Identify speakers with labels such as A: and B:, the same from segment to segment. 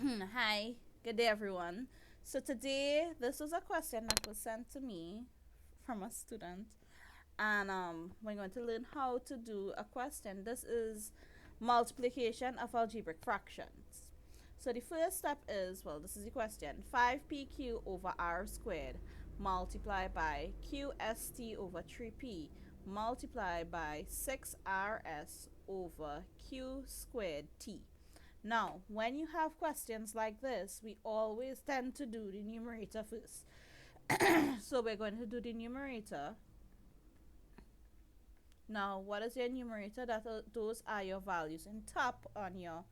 A: Hi, good day everyone. So today, this was a question that was sent to me from a student, and we're going to learn how to do a question. This is multiplication of algebraic fractions. So the first step is, well, this is the question: 5pq over r squared multiplied by qst over 3p multiplied by 6rs over q squared t. Now, when you have questions like this, we always tend to do the numerator first. So we're going to do the numerator. Now, what is your numerator? Those are your values in top on your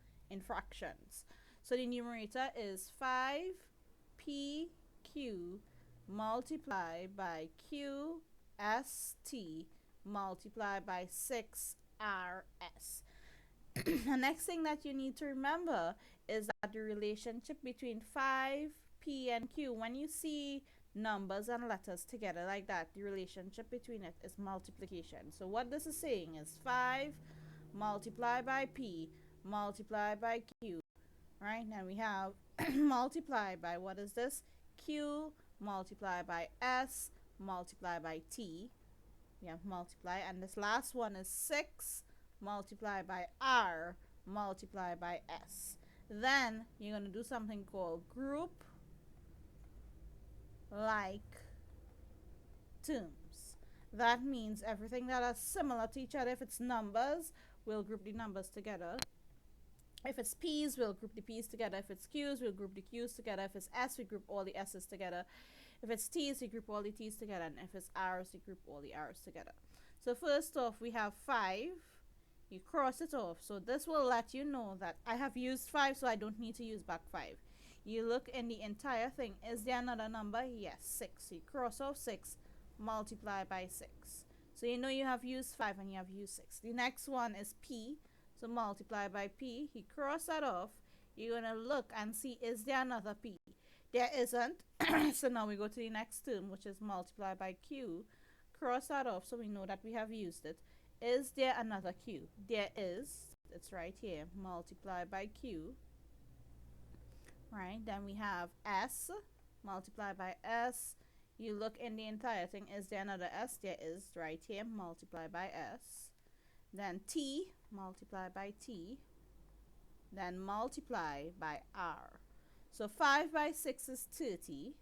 A: fractions. So the numerator is 5pq multiplied by qst multiplied by 6rs. The next thing that you need to remember is that the relationship between 5, P, and Q, when you see numbers and letters together like that, the relationship between it is multiplication. So what this is saying is 5 multiplied by P multiplied by Q, right? Now we have multiplied by, what is this? Q multiplied by S multiplied by T. We have multiply, and this last one is 6 multiplied by R multiplied by S. Then you're going to do something called group like terms. That means everything that is similar to each other. If it's numbers, we'll group the numbers together. If it's P's, we'll group the P's together. If it's Q's, we'll group the Q's together. If it's S, we group all the S's together. If it's T's, we group all the T's together. And if it's R's, we group all the R's together. So first off, we have 5. You cross it off. So this will let you know that I have used 5, so I don't need to use back 5. You look in the entire thing. Is there another number? Yes, 6. So you cross off 6, multiply by 6. So you know you have used 5 and you have used 6. The next one is P. So multiply by P. You cross that off. You're going to look and see, is there another P? There isn't. So now we go to the next term, which is multiply by Q. Cross that off so we know that we have used it. Is there another Q? There is. It's right here. Multiply by Q. Right. Then we have S. Multiply by S. You look in the entire thing. Is there another S? There is. Right here. Multiply by S. Then T. Multiply by T. Then multiply by R. So 5 by 6 is 30.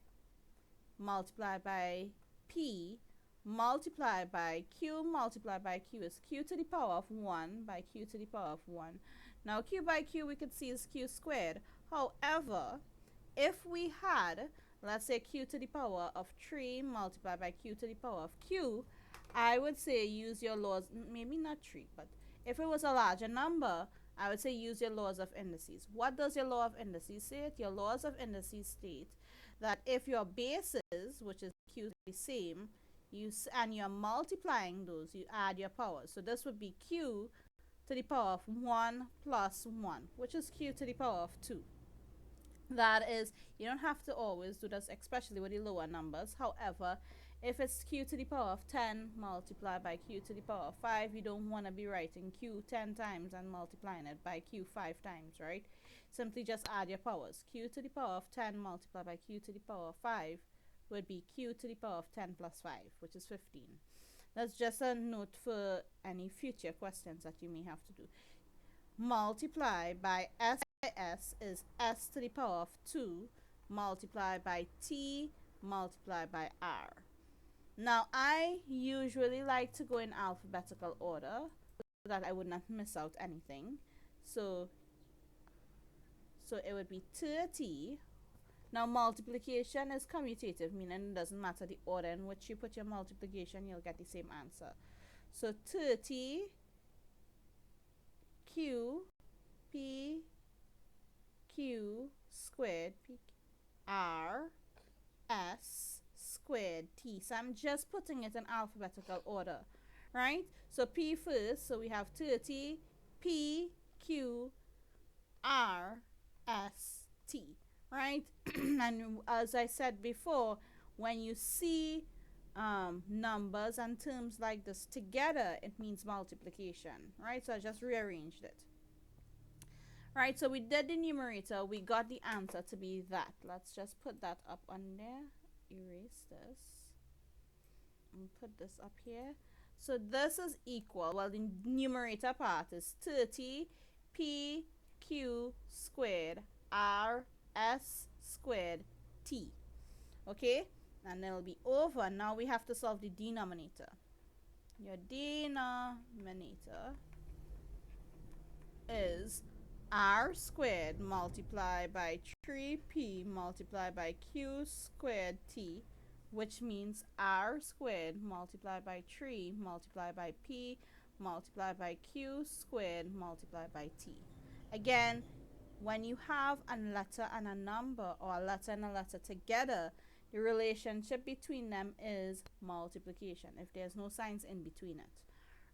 A: Multiply by P. Multiply by Q. Multiply by Q is Q to the power of 1 by Q to the power of 1. Now Q by Q we could see is Q squared. However, if we had, let's say, Q to the power of 3 multiplied by Q to the power of Q, I would say use your laws, maybe not 3, but if it was a larger number, I would say use your laws of indices. What does your law of indices say? Your laws of indices state that if your bases, which is Q, the same, and you're multiplying those, you add your powers. So this would be Q to the power of 1 plus 1, which is Q to the power of 2. That is, you don't have to always do this, especially with the lower numbers. However, if it's Q to the power of 10 multiplied by Q to the power of 5, you don't want to be writing Q 10 times and multiplying it by Q 5 times, right? Simply just add your powers. Q to the power of 10 multiplied by Q to the power of 5 would be Q to the power of 10 plus 5, which is 15. That's just a note for any future questions that you may have to do. Multiply by S is S to the power of 2 multiplied by T multiplied by R. Now, I usually like to go in alphabetical order so that I would not miss out anything. So it would be 30. Now, multiplication is commutative, meaning it doesn't matter the order in which you put your multiplication, you'll get the same answer. So 30 Q P Q squared P R S squared T. So I'm just putting it in alphabetical order, right? So P first, so we have 30 P Q R S T, right? And as I said before, when you see numbers and terms like this together, it means multiplication, right? So I just rearranged it. Right, so we did the numerator. We got the answer to be that. Let's just put that up on there. Erase this. And put this up here. So this is equal. Well, the numerator part is 30 PQ squared RS squared T. Okay? And it'll be over. Now we have to solve the denominator. Your denominator is r squared multiplied by 3p multiplied by q squared t, which means r squared multiplied by 3 multiplied by p multiplied by q squared multiplied by t. Again, when you have a letter and a number, or a letter and a letter together, the relationship between them is multiplication if there's no signs in between it.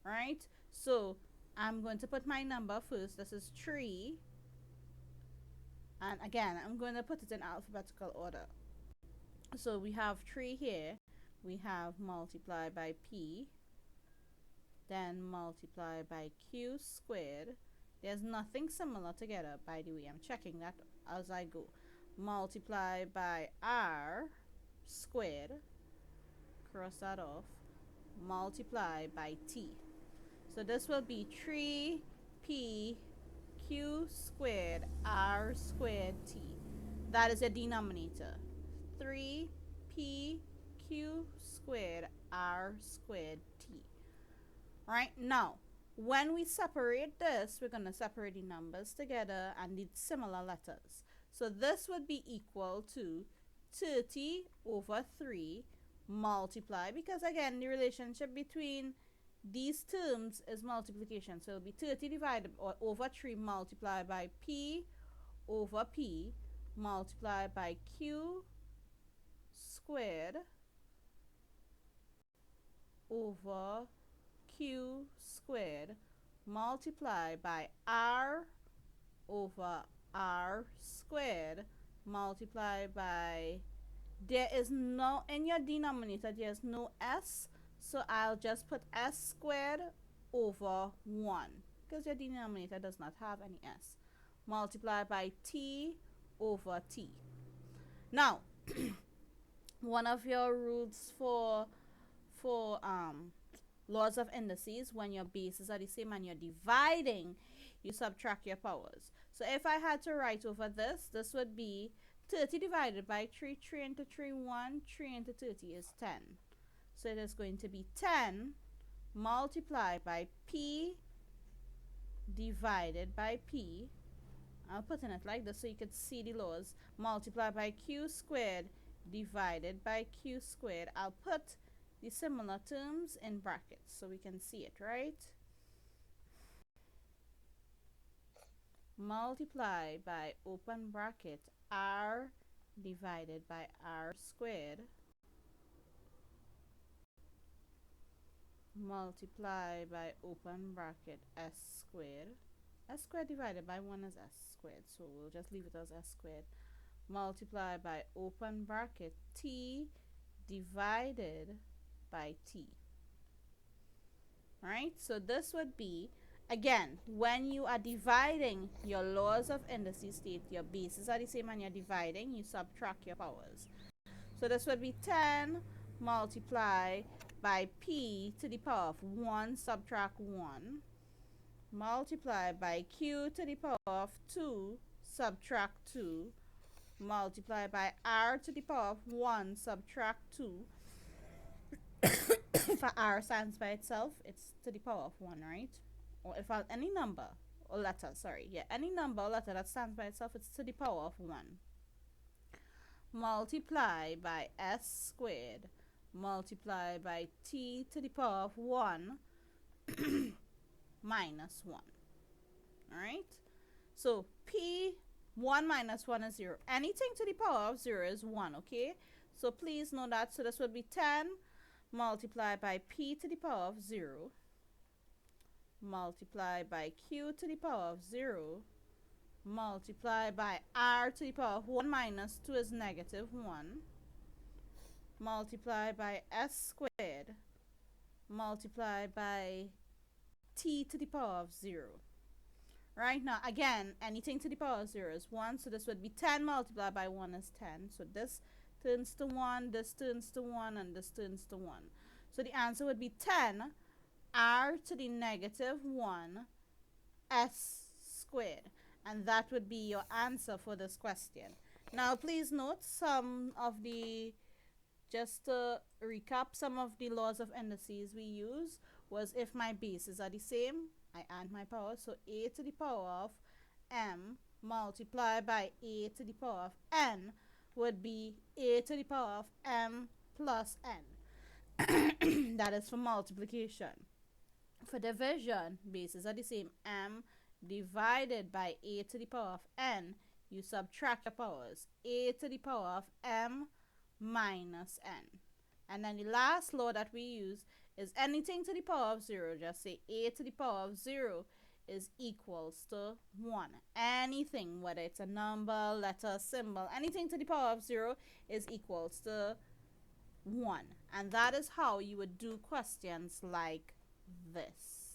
A: Right? So I'm going to put my number first. This is 3. And again, I'm going to put it in alphabetical order. So we have 3 here. We have multiplied by p, then multiplied by q squared. There's nothing similar together, by the way. I'm checking that as I go. Multiply by r squared. Cross that off. Multiply by t. So this will be 3p q squared r squared t. That is a denominator. 3p q squared r squared t. Right? Now, when we separate this, we're going to separate the numbers together and the similar letters. So this would be equal to 30 over 3 multiply, because again, the relationship between these terms is multiplication. So it'll be 30 divided or over 3 multiplied by p over p multiplied by q squared over q squared multiplied by r over r squared multiplied by, there is no, in your denominator there's no s, so I'll just put s squared over 1 because your denominator does not have any s, multiplied by t over t. Now one of your rules for laws of indices, when your bases are the same and you're dividing, you subtract your powers. So if I had to write over this, this would be 30 divided by 3, 3 into 3, 1, 3 into 30 is 10. So it is going to be 10 multiplied by p divided by p. I'll put in it like this so you could see the laws. Multiplied by q squared divided by q squared. I'll put the similar terms in brackets so we can see it, right? Multiply by open bracket r divided by r squared multiply by open bracket s squared. S squared divided by 1 is s squared, so we'll just leave it as s squared. Multiply by open bracket t divided by t. Right? So this would be, again, when you are dividing, your laws of indices state your bases are the same and you're dividing, you subtract your powers. So this would be 10 multiply by p to the power of 1 subtract 1 multiply by q to the power of 2 subtract 2 multiply by r to the power of 1 subtract 2. If r stands by itself, it's to the power of 1, right? Or if any number or letter, sorry, yeah, any number or letter that stands by itself, it's to the power of 1. Multiply by s squared multiply by t to the power of 1 minus 1. Alright? So p 1 minus 1 is 0. Anything to the power of 0 is 1, okay? So please know that. So this would be 10 multiplied by p to the power of 0 multiplied by q to the power of 0 multiplied by r to the power of 1 minus 2 is negative 1 multiplied by s squared multiplied by t to the power of 0. Right now, again, anything to the power of 0 is 1. So this would be 10 multiplied by 1 is 10. So this turns to 1, this turns to 1, and this turns to 1. So the answer would be 10 r to the negative 1 s squared. And that would be your answer for this question. Now, please note some of the, just to recap, some of the laws of indices we use was if my bases are the same, I add my power. So a to the power of m multiplied by a to the power of n would be a to the power of m plus n. That is for multiplication. For division, bases are the same. M divided by a to the power of n, you subtract your powers. A to the power of m minus n. And then the last law that we use is anything to the power of 0. Just say a to the power of 0 is equals to 1. Anything, whether it's a number, letter, symbol, anything to the power of 0 is equals to 1. And that is how you would do questions like this.